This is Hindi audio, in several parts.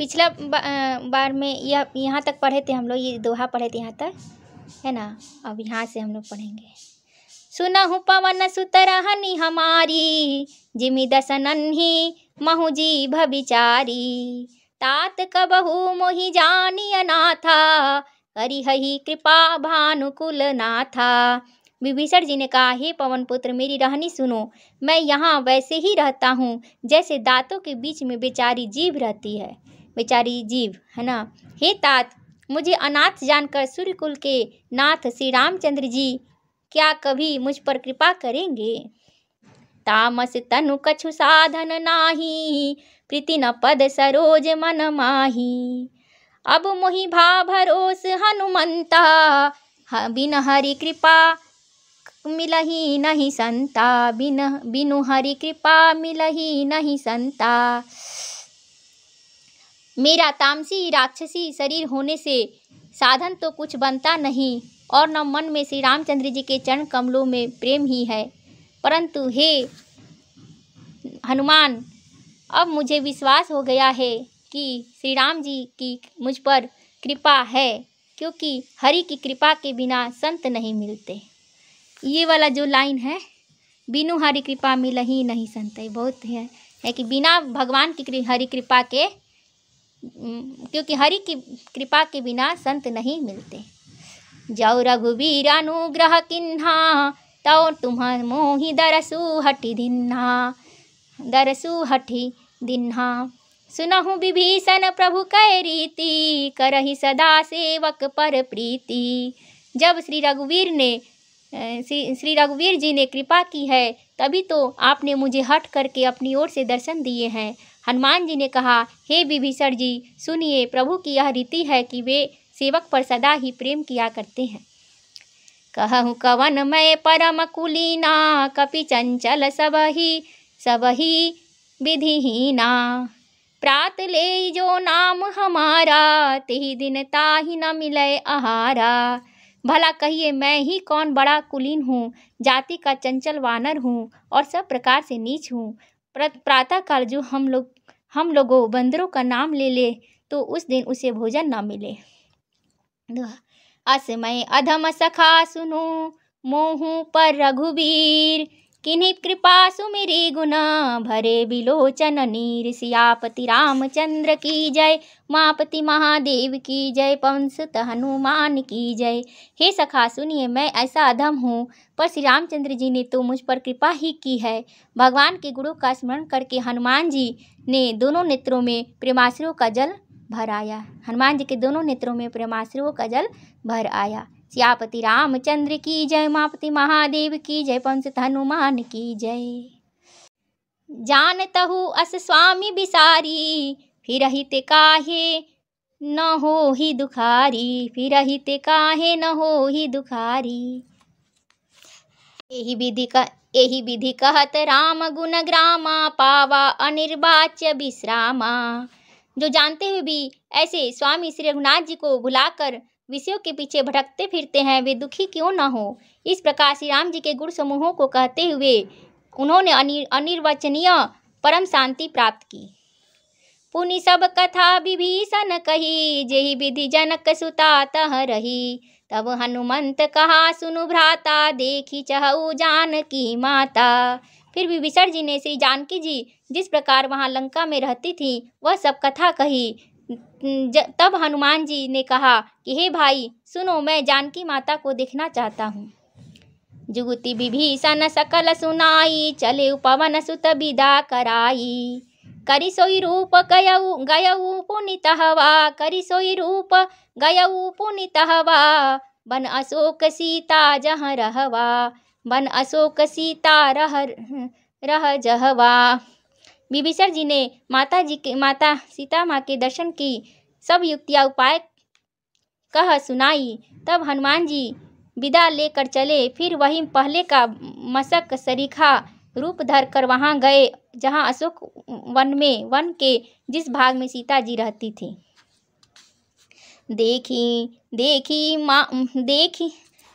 पिछला बार में यहाँ तक पढ़े थे हम लोग, ये दोहा पढ़े थे यहाँ तक, है ना। अब यहाँ से हम लोग पढ़ेंगे। सुनहु पवन सुत रहनी हमारी, जिमि दस नन्ही महु जीभ बिचारी। तात कबहु मोहि जानी अनाथा, करिहहि कृपा भानुकुल नाथा। विभीषण जी ने कहा, हे पवन पुत्र मेरी रहनी सुनो, मैं यहाँ वैसे ही रहता हूँ जैसे दांतों के बीच में बेचारी जीभ रहती है, बेचारी जीभ, है ना। हे तात, मुझे अनाथ जानकर सूर्यकुल के नाथ श्री रामचंद्र जी क्या कभी मुझ पर कृपा करेंगे। तामस तनु कछु साधन नाही, प्रीति न पद सरोज मन माही। अब मोहि भा भरोस हनुमंता, बिन हरि कृपा मिलही नहीं संता। बिनु हरि कृपा मिलही नहीं संता। मेरा तामसी राक्षसी शरीर होने से साधन तो कुछ बनता नहीं, और न मन में श्री रामचंद्र जी के चरण कमलों में प्रेम ही है। परंतु हे हनुमान, अब मुझे विश्वास हो गया है कि श्री राम जी की मुझ पर कृपा है, क्योंकि हरि की कृपा के बिना संत नहीं मिलते। ये वाला जो लाइन है, बिनु हरि कृपा मिलही नहीं संत, बहुत है कि बिना भगवान की हरि कृपा के, क्योंकि हरि की कृपा के बिना संत नहीं मिलते। जौ रघुवीर अनुग्रह किन्हा, तौ तुम मोहि दरसु हटि दिन्हा। दरसु हटि दिन्हा। सुनहु विभीषण प्रभु कै रीति, करहि सदा सेवक पर प्रीति। जब श्री रघुवीर जी ने कृपा की है, तभी तो आपने मुझे हट करके अपनी ओर से दर्शन दिए हैं। हनुमान जी ने कहा, हे विभीषण जी सुनिए, प्रभु की यह रीति है कि वे सेवक पर सदा ही प्रेम किया करते हैं। कहूँ कवन मैं परम कुलीना, कपि चंचल सबही विधिहीना। प्रात ले जो नाम हमारा, तेहि दिन ताहि न मिले आहारा। भला कहिए मैं ही कौन बड़ा कुलीन हूँ, जाति का चंचल वानर हूँ और सब प्रकार से नीच हूँ। प्रातः काल जो हम लोगों बंदरों का नाम ले ले, तो उस दिन उसे भोजन ना मिले। अस मैं अधम सखा सुनो, मोहु पर रघुवीर। किन्हीं कृपा सुमिरी गुना, भरे बिलोचन नीर। सियापति रामचंद्र की जय, उमापति महादेव की जय, पवन सुत हनुमान की जय। हे सखा सुनिए, मैं ऐसा अधम हूँ, पर श्री रामचंद्र जी ने तो मुझ पर कृपा ही की है। भगवान के गुणों का स्मरण करके हनुमान जी ने दोनों नेत्रों में प्रेमाश्रुओं का जल भर आया। हनुमान जी के दोनों नेत्रों में प्रेमाश्रुओं का जल भर आया। सियापति रामचंद्र की जय, उमापति महादेव की जय, पवन सुत हनुमान की जय। जानतहु अस स्वामी बिसारी, फिरहि ते काहे न होहि दुखारी। फिरहि ते काहे न होहि दुखारी। एहि विधि कहत राम गुण ग्रामा, पावा अनिर्वाच्य विश्रामा। जो जानते हुए भी ऐसे स्वामी श्री रघुनाथ जी को भुलाकर विषयों के पीछे भटकते फिरते हैं, वे दुखी क्यों न हो। इस प्रकार श्री राम जी के गुण समूहों को कहते हुए उन्होंने अनिर्वचनीय परम शांति प्राप्त की। पुनि सब कथा विभीषण कही, जेहि विधि जनक सुता तह रही। तब हनुमंत कहा सुनु भ्राता, देखी चहु जानकी माता। फिर विभीषण जी ने श्री जानकी जी जिस प्रकार वहाँ लंका में रहती थी, वह सब कथा कही। तब हनुमान जी ने कहा कि हे भाई सुनो, मैं जानकी माता को देखना चाहता हूँ। जुगुति विभीषण सकल सुनाई, चले पवन सुत विदा कराई। करि सोई रूप गयऊ पुनीत हवा। करि सोई रूप गयऊ पुनीत हवा। बन अशोक सीता जहाँ रहवा। बन अशोक सीता रह जहवा। विभीषण जी ने माता सीता माँ के दर्शन की सब युक्तियाँ उपाय कह सुनाई। तब हनुमान जी विदा लेकर चले। फिर वही पहले का मशक सरीखा रूप धर कर वहाँ गए जहाँ अशोक वन के जिस भाग में सीता जी रहती थी।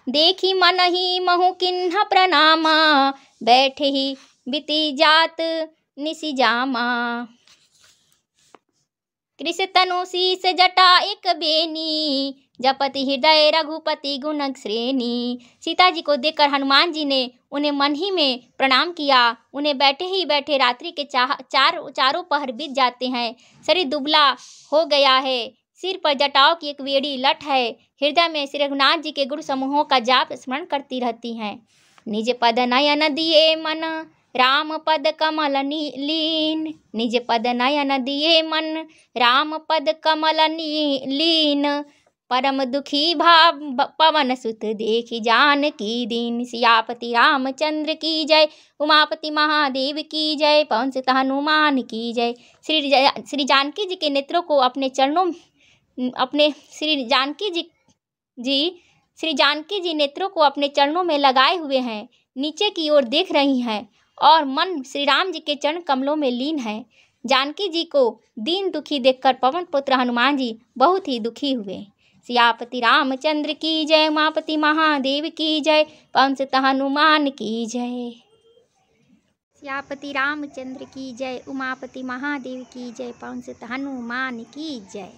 देखी मन ही महु किन्ह प्रणामा। बैठे ही बीती जात निसी जामा। कृष तनु शीस जटा एक बेनी, जपति हृदय रघुपति गुण श्रेणी। सीता जी को देखकर हनुमान जी ने उन्हें मन ही में प्रणाम किया। उन्हें बैठे ही बैठे रात्रि के चारों पहर बीत जाते हैं। शरीर दुबला हो गया है, सिर पर जटाओं की एक वेड़ी लट है। हृदय में श्री रघुनाथ जी के गुण समूहों का जाप स्मरण करती रहती हैं। निज पद नयन दिए मन, राम पद कमल लीन। निज पद नयन दिए मन, राम पद कमल लीन। परम दुखी भाव पवन सुत देखी जानकी दीन। सियापति रामचंद्र की जय, उमापति महादेव की जय, पवन सुत हनुमान की जय। श्री जानकी जी के नेत्रों को अपने चरणों श्री जानकी जी नेत्रों को अपने चरणों में लगाए हुए हैं, नीचे की ओर देख रही हैं और मन श्री राम जी के चरण कमलों में लीन है। जानकी जी को दीन दुखी देखकर पवन पुत्र हनुमान जी बहुत ही दुखी हुए। सियापति रामचंद्र की जय, उमापति महादेव की जय, पवन सुत हनुमान की जय। सियापति रामचंद्र की जय, उमापति महादेव की जय, पवन सुत हनुमान की जय।